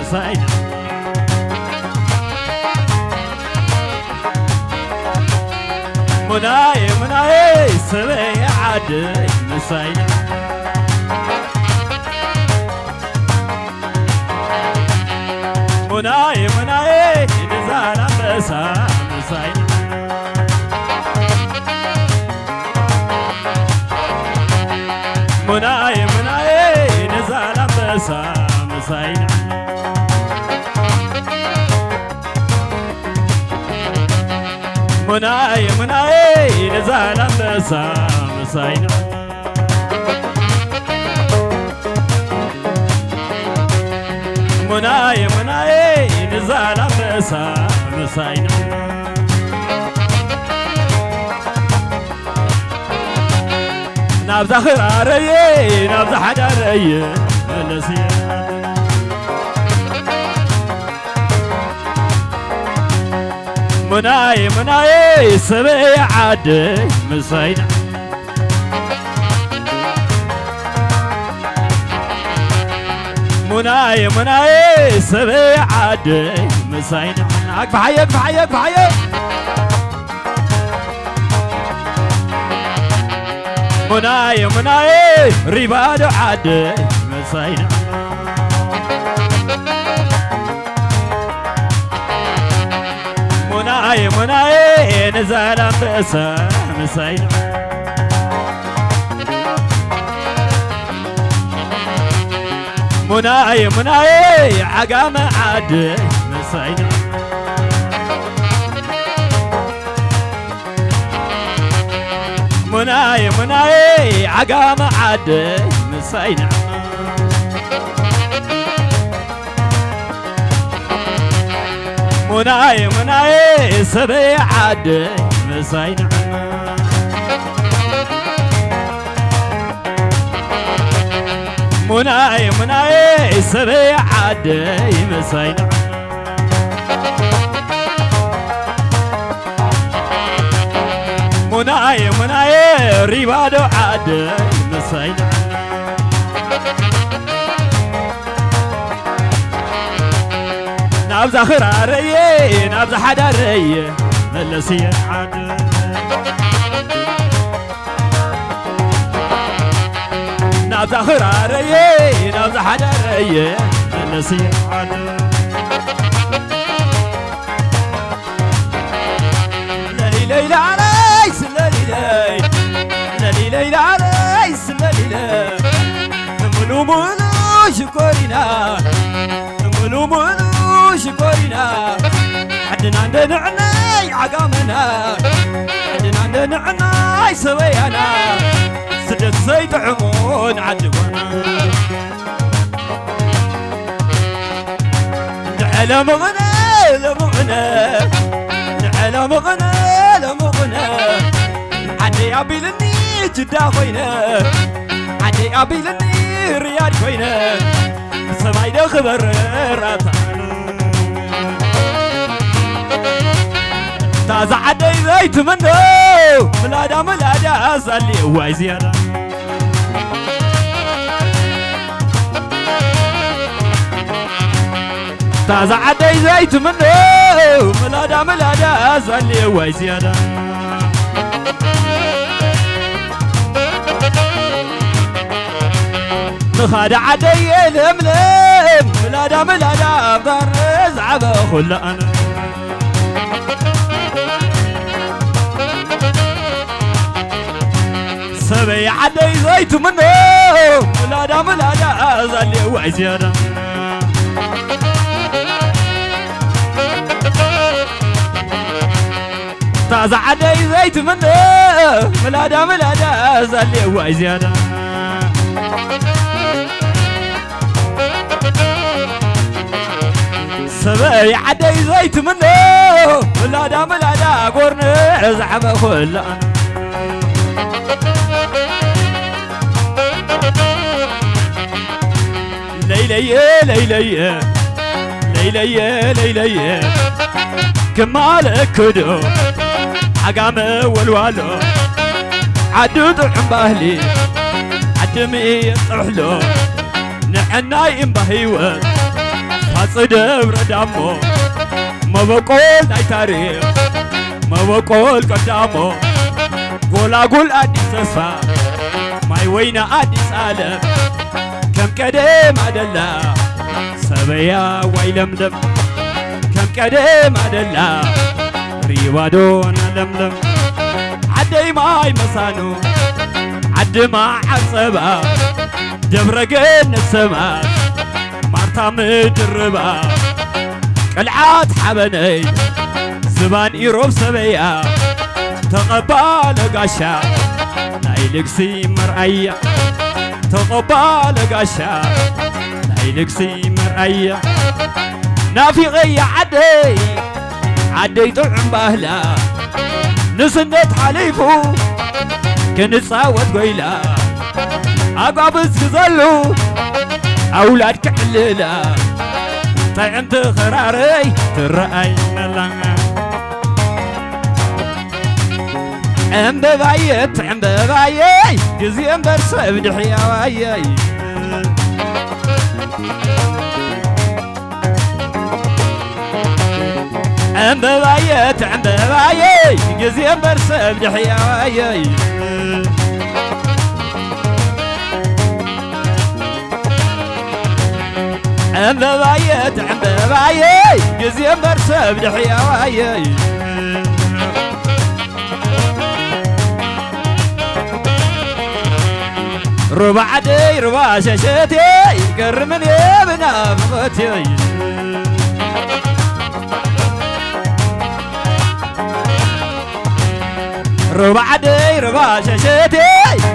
مساينا مناي سبي عادي مساينا مناي نزال بسا مساينا مناي نزال بسا مساينا مناي نزال بسا مساينا مناي نزال بسا مساينا نبذ خراري نبذ حجري ملسي مناي سبي عادي مساينا مناي سبي عادي مساينا اكف حيك مناي ريباد عادي مساينا مناي نزال بسا مساينا مناي عقام عادي مساينا مناي عقام عادي مساينا مناي سبي عادي مساينا مناي سبي عادي مساينا مناي ريبادو عادي مساينا نبذ خراري نبذ حداري ملسي عادي نبذ خراري نبذ حداري ملسي عادي ليلى عليس ليلى عليس ليلى منو شكورنا منو شكورنا عندنا نعناي عقامنا عندنا نعناي سوينا سدت زيت عمون عجبنا على مغنى عدي أبي لني جدا خوينا عدي أبي لني رياض خوينا سمايدا خبر راتان تازع عدي زيت منو ملادا زالي واي زيادة تازع عدي زيت منو ملادا زالي واي زيادة نخاد عدي لملم ملادا برز عبا خلا أنا سبي عدي زيت منو ملادا زالي واي زيادة تازع عدي زيت منو ملادا زالي واي زيادة سبي عدي زيت منو ملادا قرن زعبا خلا ليلي كمال كدو عقام والوالو عدو طعم باهلي عدمي يطرحلو نحنا ينبهيوه أصدم ردامو ما بقول ناي تاريخ ما بقول قدامو قول أدي سفا ماي وين أدي سالم كم كدم عدلا سبيا ويلملم كم كدم عدلا ريوادون لملم عدي ماي مسانو عد ما عصبا دبرقن السماء مارتا مدربا قلعات حبني زبان إيروب سبيا تقبال قاشا نايلك سي مرأيا تقبال قاشا نايلك سي مرأيا نافي غي عدي طعم بهلا نسنت حليفو كنت صاوت قيلا أقابس كزلو أولاد كحللا طعمت خراري ترأي ملنا عم ببايي جزيم برسب دحيا وايي عم ببايي جزيم برسب دحيا وايي عم ببايي جزيم برسب دحيا وايي ربع دي ربع شاشتي قرمني بنافقتي ربع دي ربع شاشتي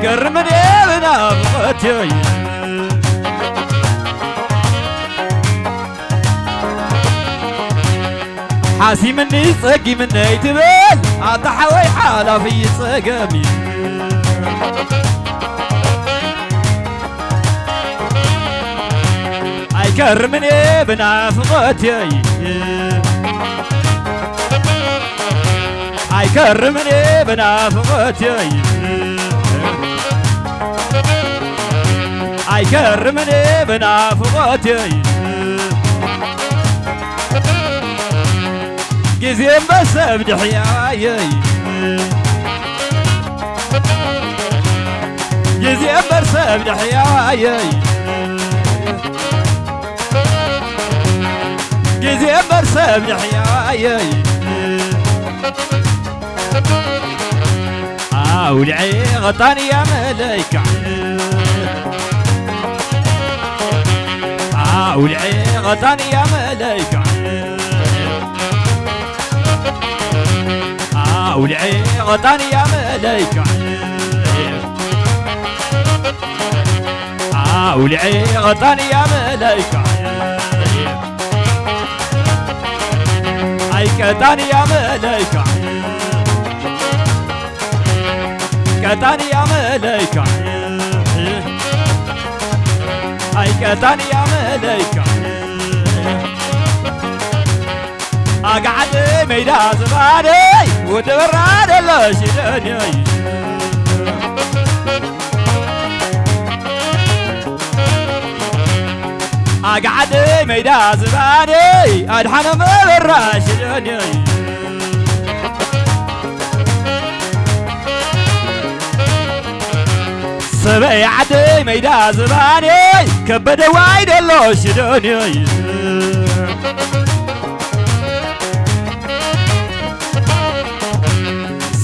قرمني بنافقتي حاسي مني صقي مني تبال أضحوي حالة في صقمي كرمني بنافقتي اي كرمني بنافقتي اي كرمني بنافقتي جزيم بس بدحياي جزيم بس بدحياي جزيم برسب دحياي ولعي غطاني يا ملايكة ولعي غطاني يا ملايكة ولعي غطاني يا ملايكة ولعي غطاني يا ملايكة كتاني يا ملايكة كتاني يا ملايكة اي كتاني يا ملايكة اقعد ميدا زبادي ودبراد الله شداني اقعد ميدا زبادي ادحن مبراش دني سبي عدي ميدا زبادي كبد وايد الله شدني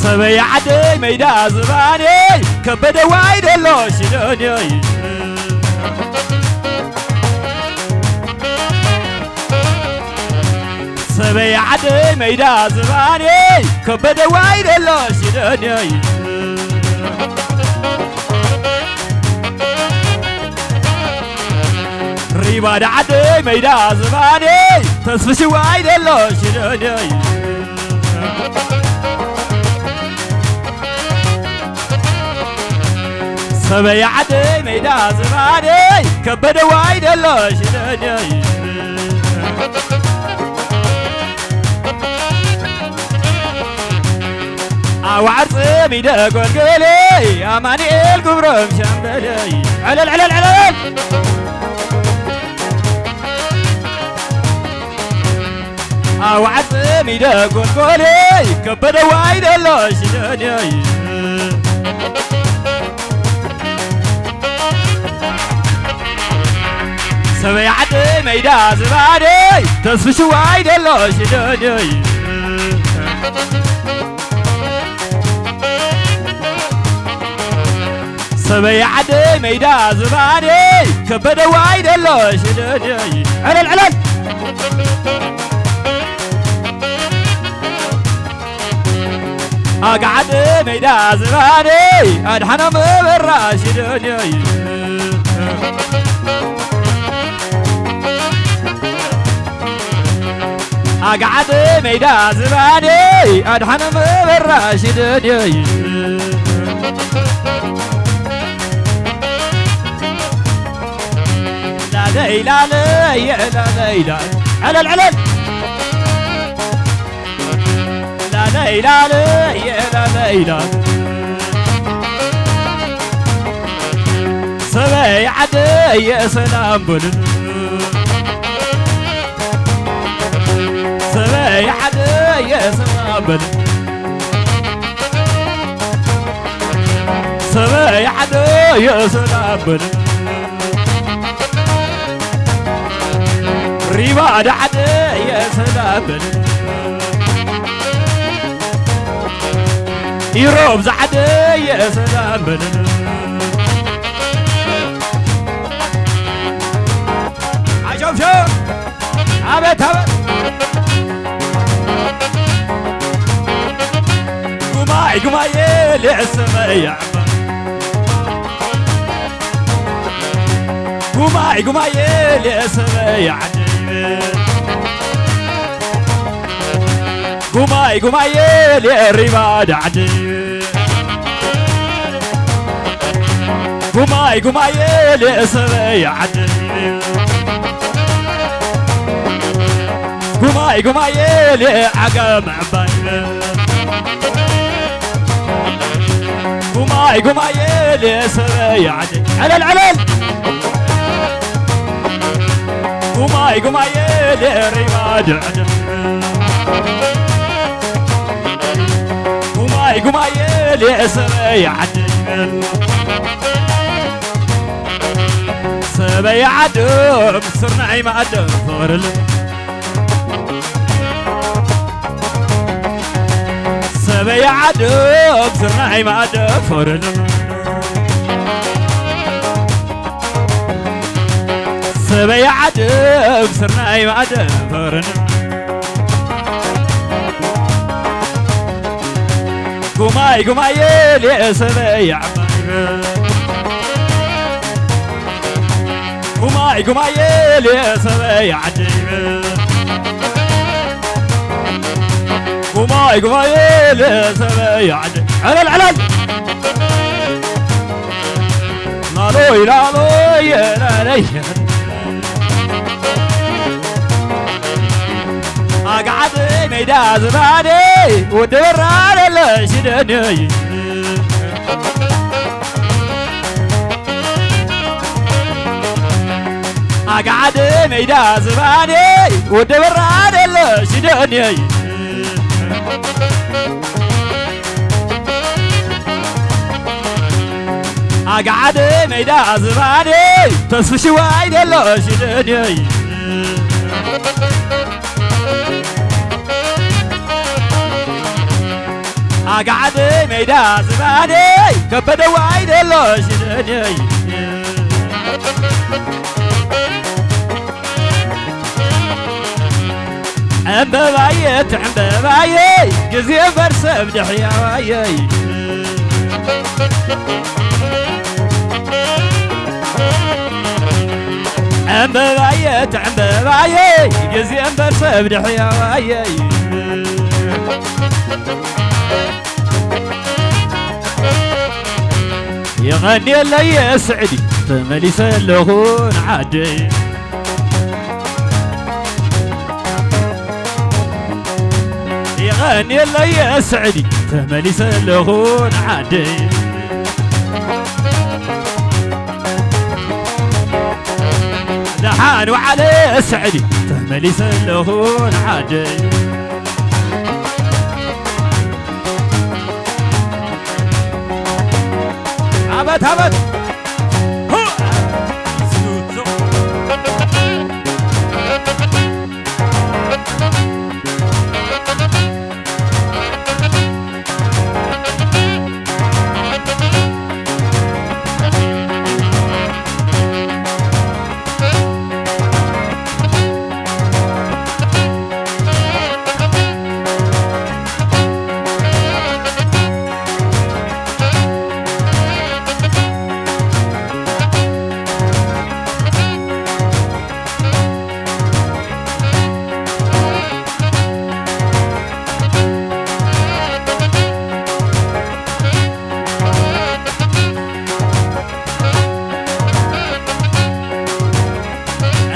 سبي عدي ميدا زبادي كبد وايد الله شدني سبي عدي ميدا زباني كبد وايد الله شدني ريباد عدي ميدا زباني تصفش وايد الله شدني سبي عدي ميدا زباني كبد وايد الله شدني وعرس ميدا قلقلي أماني القبرم شامبلي علل وعصمي دا قولي كبد وايد الله شدني سبي عد ميدا زبادي تصفش وايد الله شدني سبي عد ميدا زبادي كبد وايد الله شدني علل أقعد ميدا زبادي أدحنا مبراشدني أقعد ميدا زبادي أدحنا مبراشدني لا لي لا لي لا لي لا علل لا لي لا لي لا لي لا سبي عدي يا سلام بلد سبي عدي يا سلام بلد سبي عدي يا سلام بلد ريباد عدي يا سلام بلد يروب زعدي يا سلام بلد عجب شو عبت هبت قماي يلي السماء يعبر قماي يلي السماء يعجب قماي يلي الرماد عجيب قماي يلي السماء عجيب قماي يلي عقام عبايب قماي يلي السماء عجيب علل قماي يلي الرماد عجيب قماي يلي سبي عدم سبي عدم صرنا عيم عدم فورل سبي عدم صرنا عيم عدم فورل سبي عدم صرنا عيم عدم فورل قماي يلي سبي عبايب قماي يلي سبي عجيب قماي يلي سبي عجيب علل لا لي أقعد ميدا زبادي ودور على الشدني أقعد ميدا زبادي ودور على الشدني أقعد ميدا زبادي تصفش وايد الشدني أقعد ميدا زبادي كبد وايد الله شدني عم ببايت جزي برسم دحيا وايي عم ببايت جزي برسم دحيا وايي يغني اللي يا سعدي تملي سلخون عادي يغني اللي يا سعدي تملي سلخون عادي دحان وعلي سعدي تملي سلخون عادي አመት አመት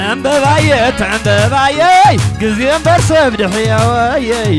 أنبباية ጊዜም በርሰብ ድሕያ ወየይ